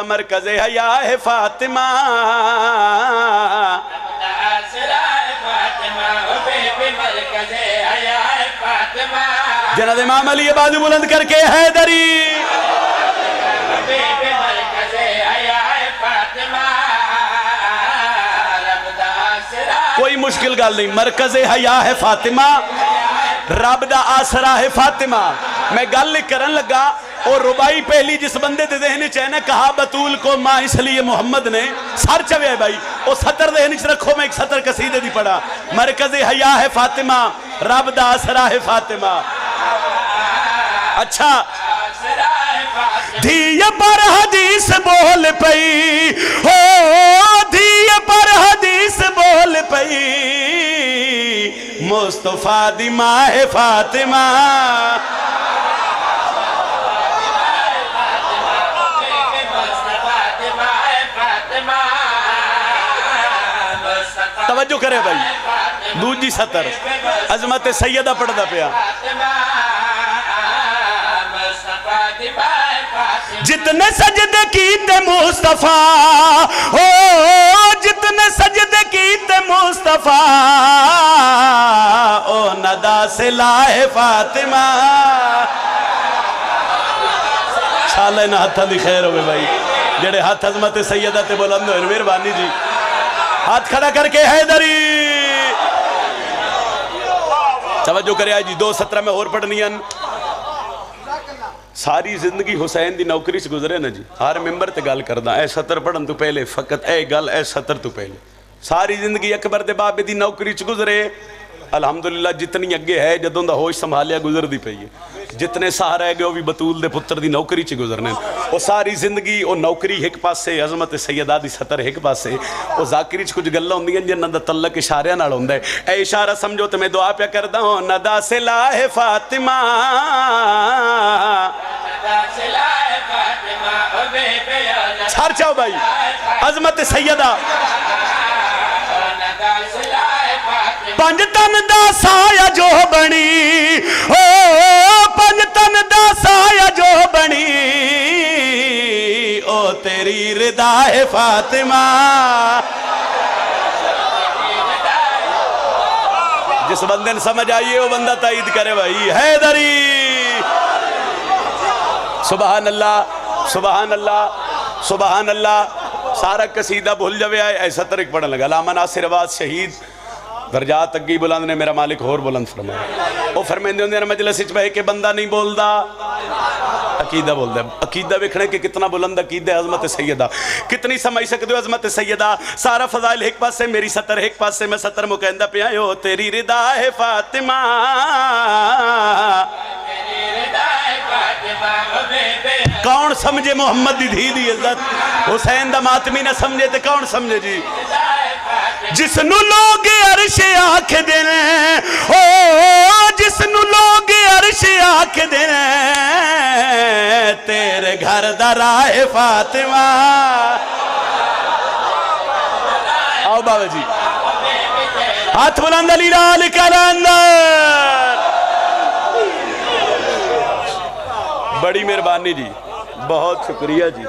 مرکز حیا ہے فاطمہ جناب امام علی بازو بلند کر کے حیدری کوئی مشکل گل نہیں، مرکز حیا ہے فاطمہ، رب دا آسرا ہے فاطمہ۔ میں گل لکھ کرن لگا اور ربائی پہلی جس بندے دے ذہن چاہنے کہا بطول کو ماں اس لیے محمد نے سر چوے ہے بھائی، وہ سطر ذہن چ رکھو، میں ایک سطر قصیدے دی پڑھا، مرکز حیا ہے فاطمہ، رب دا آسرا ہے فاطمہ۔ اچھا دھیے پر حدیث بول پئی، ہو دھیے پر حدیث بول پئی، مصطفیٰ دی ماں ہے فاطمہ۔ توجہ کرے بھائی، دوجی سطر عظمت سیدہ پڑھدا پیا، جتنے سجدے کیتے مصطفیٰ، او جتنے سجدے کیتے مصطفیٰ، او ندا سے لائے فاطمہ۔ شالے نہ ہاتھا دی خیر ہوئے بھائی، جڑے ہاتھ عظمت سیدہ تے بلند ہوئے، مہربانی جی ہاتھ کھڑا کر کے حیدری۔ توجہ کرے آئی جی، 2:17 میں اور پڑھنی ہیں۔ ساری زندگی حسین دی نوکری سے گزرے نا جی، ہر ممبر تے گل کردہ اے سطر پڑھن تو پہلے، فقط اے گل اے سطر تو پہلے، ساری زندگی اکبر دے بابے دی نوکری سے گزرے۔ الحمدللہ جتنی اگے ہے جدوں دا ہوش سنبھالیا گزر دی پئی ہے، جتنے سہارا ہے گے وہ بھی بطول دے پتر دی نوکری چ گزرنے، وہ ساری زندگی وہ نوکری ایک پاسے، عظمت سیدہ دی سطر ایک پاسے، وہ ذاکری چ کچھ گلاں ہوندیاں جنہاں دا تعلق اشاریاں نال ہوندا ہے۔ اے اشارہ سمجھو تے میں دعا پیا کردا ہوں، ندا سے لاہ فاطمہ، چھار چاہو بھائی عظمت سیدہ، پنج تن دا سایہ جو بنی، او پنج تن دا سایہ جو بنی، او تیری رضا ہے فاطمہ۔ جس بندے نے سمجھ آئیے وہ بندہ تائید کرے بھائی، حیدری۔ سبحان اللہ سبحان اللہ سبحان اللہ۔ سارا قصیدہ بھول جاوے آئے، ایسا طرق پڑھنے لگا، علامہ ناصر آباد شہید درجات اگی بلند نے میرا مالک اور بلند فرمایا، وہ فرمائندے ہوندے ہیں مجلس اچ بہے کہ بندہ نہیں بولدا، عقیدہ بولدا ہے۔ عقیدہ ویکھنے کہ کتنا بلند عقیدہ ہے عظمت سیدہ، کتنی سمجھ سکتے ہو عظمت سیدہ۔ سارا فضائل ایک پاس سے، میری سطر ایک پاس سے، میں سطر مکہندہ پہ آئے ہو، تیری رضا ہے فاطمہ، کون سمجھے محمد دی دھی دی عزت، حسین دا ماتمی نہ سمجھے تے کون سمجھے جی۔ جس نو لوگ عرش آکھ دینے، او جس نو لوگ عرش آکھ دینے، تیرے گھر دا راہ فاطمہ۔ آؤ بابا جی ہاتھ بلند علی لال کلندر، بڑی مہربانی جی، بہت شکریہ جی۔